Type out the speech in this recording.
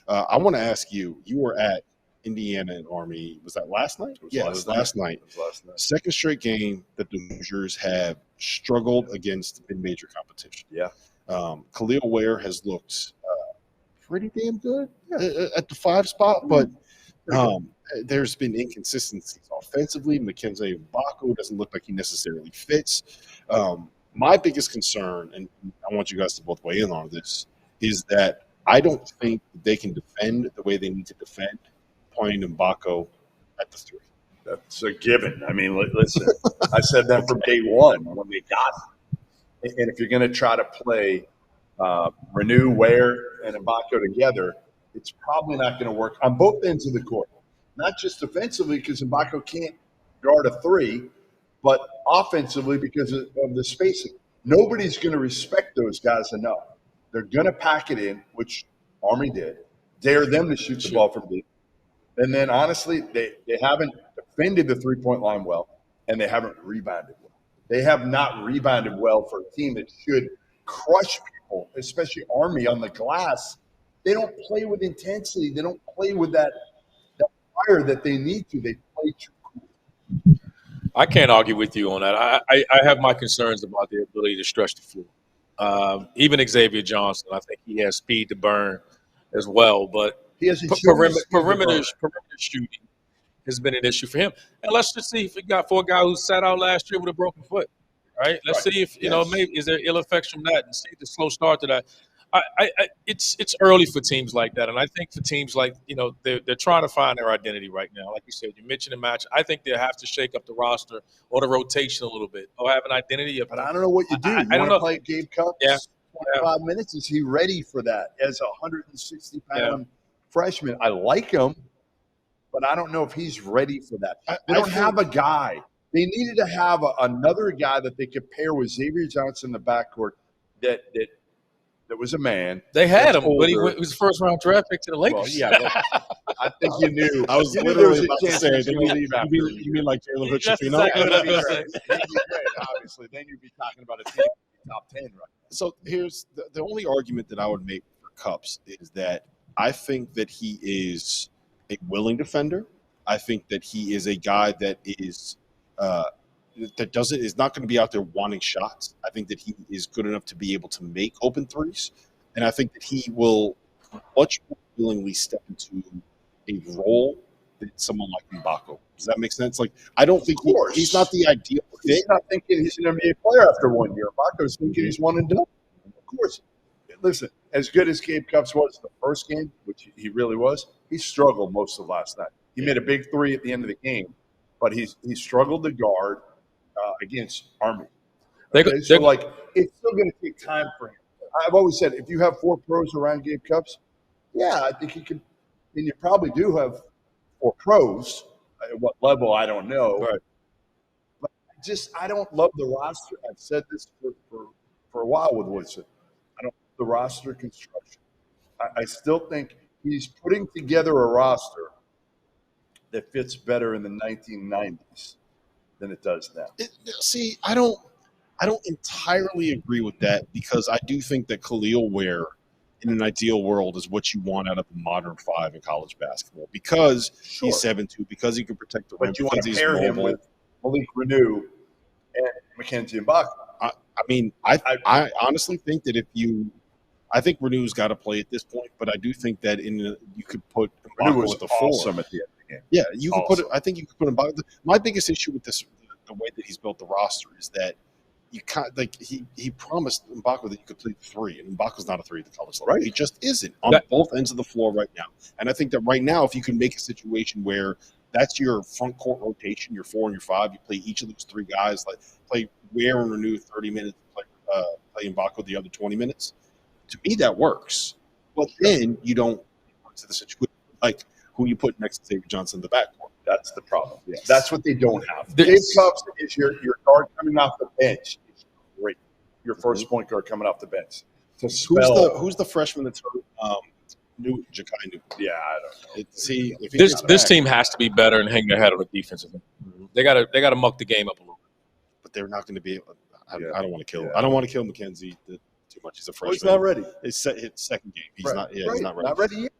I want to ask you. You were at Indiana and Army. Was that last night? Yeah, it was last night. It was last night. Second straight game that the Hoosiers have struggled against mid-major competition. Yeah. Khalil Ware has looked pretty damn good at the 5 spot, but there's been inconsistencies offensively. Mackenzie Mbako doesn't look like he necessarily fits. My biggest concern, and I want you guys to both weigh in on this, is that I don't think they can defend the way they need to defend playing Mbako at the 3. That's a given. I mean, listen, I said that from day one when they got him. And if you're going to try to play Renew, Ware, and Mbako together, it's probably not going to work on both ends of the court. Not just defensively because Mbako can't guard a 3, but offensively because of the spacing. Nobody's going to respect those guys enough. They're going to pack it in, which Army did, dare them to shoot the ball from deep. And then, honestly, they haven't defended the three-point line well, and they haven't rebounded well. They have not rebounded well for a team that should crush people, especially Army on the glass. They don't play with intensity. They don't play with that fire that they need to. They play too cool. I can't argue with you on that. I have my concerns about their ability to stretch the floor. Even Xavier Johnson, I think he has speed to burn as well, but he has perimeter shooting has been an issue for him. And let's just see if we got for a guy who sat out last year with a broken foot, right? Let's see if maybe is there ill effects from that, and see the slow start to that. It's early for teams like that, and I think for teams like they're trying to find their identity right now. Like you said, you mentioned the match. I think they have to shake up the roster or the rotation a little bit, or have an identity. But I don't know what you do. I don't know. Play Gabe Cup 25 minutes. Is he ready for that as a 160-pound freshman? I like him, but I don't know if he's ready for that. They don't have a guy. They needed to have another guy that they could pair with Xavier Johnson in the backcourt that was a man. They had him, but he was first-round draft pick to the Lakers. Well, yeah, I think you knew. I was literally about to say, you mean like Jalen Hood-Schifino? Obviously. Then you'd be talking about a team top 10, right? So here's the only argument that I would make for Cups is that I think that he is a willing defender. I think that he is a guy that is is not going to be out there wanting shots. I think that he is good enough to be able to make open threes, and I think that he will much more willingly step into a role than someone like Mbako. Does that make sense? Like, I don't think he's not the ideal fit. He's not thinking he's an NBA player after 1 year. Mbako's thinking he's one and done. Of course. Listen, as good as Gabe Cups was the first game, which he really was, he struggled most of last night. He made a big 3 at the end of the game, but he struggled to guard against Army. It's still going to take time for him. I've always said, if you have 4 pros around Gabe Cups, I think he could. And you probably do have 4 pros. At what level, I don't know. Right. But I don't love the roster. I've said this for a while with Woodson. I don't love the roster construction. I still think he's putting together a roster that fits better in the 1990s than it does now. I don't entirely agree with that, because I do think that Khalil Ware in an ideal world is what you want out of the modern 5 in college basketball, because he's 7'2", because he can protect the rim. But you want to pair him with Malik Renew and Mackenzie Mbako. I honestly think that I think Renew's got to play at this point, but I do think that you could put Mbako at the 4. Awesome at the end of the game. Yeah, you can put it. I think you could put Mbako. My biggest issue with this, the way that he's built the roster, is that you can't he promised Mbako that you could play 3, and Mbako's not a 3 at the college level. Right. He just isn't on both ends of the floor right now. And I think that right now, if you can make a situation where that's your front court rotation, your 4 and your 5, you play each of those 3 guys, like play Ware and Renew 30 minutes, play Mbako the other 20 minutes. To me, that works. But then you don't get to the situation like who you put next to Xavier Johnson in the backcourt. That's the problem. Yes. That's what they don't have. Gabe Cups is your guard coming off the bench. It's great. Your first point guard coming off the bench. Who's the freshman that's hurt? Ja'Kai Newton. Yeah, I don't know. This team has to be better and hang their head on the defensive end. Mm-hmm. They got to muck the game up a little bit. But they're not going to be able. I don't want to kill. I don't want to kill Mackenzie too much. He's a freshman. He's not ready. It's second game. He's not. Yeah, right. He's not ready. Not ready yet.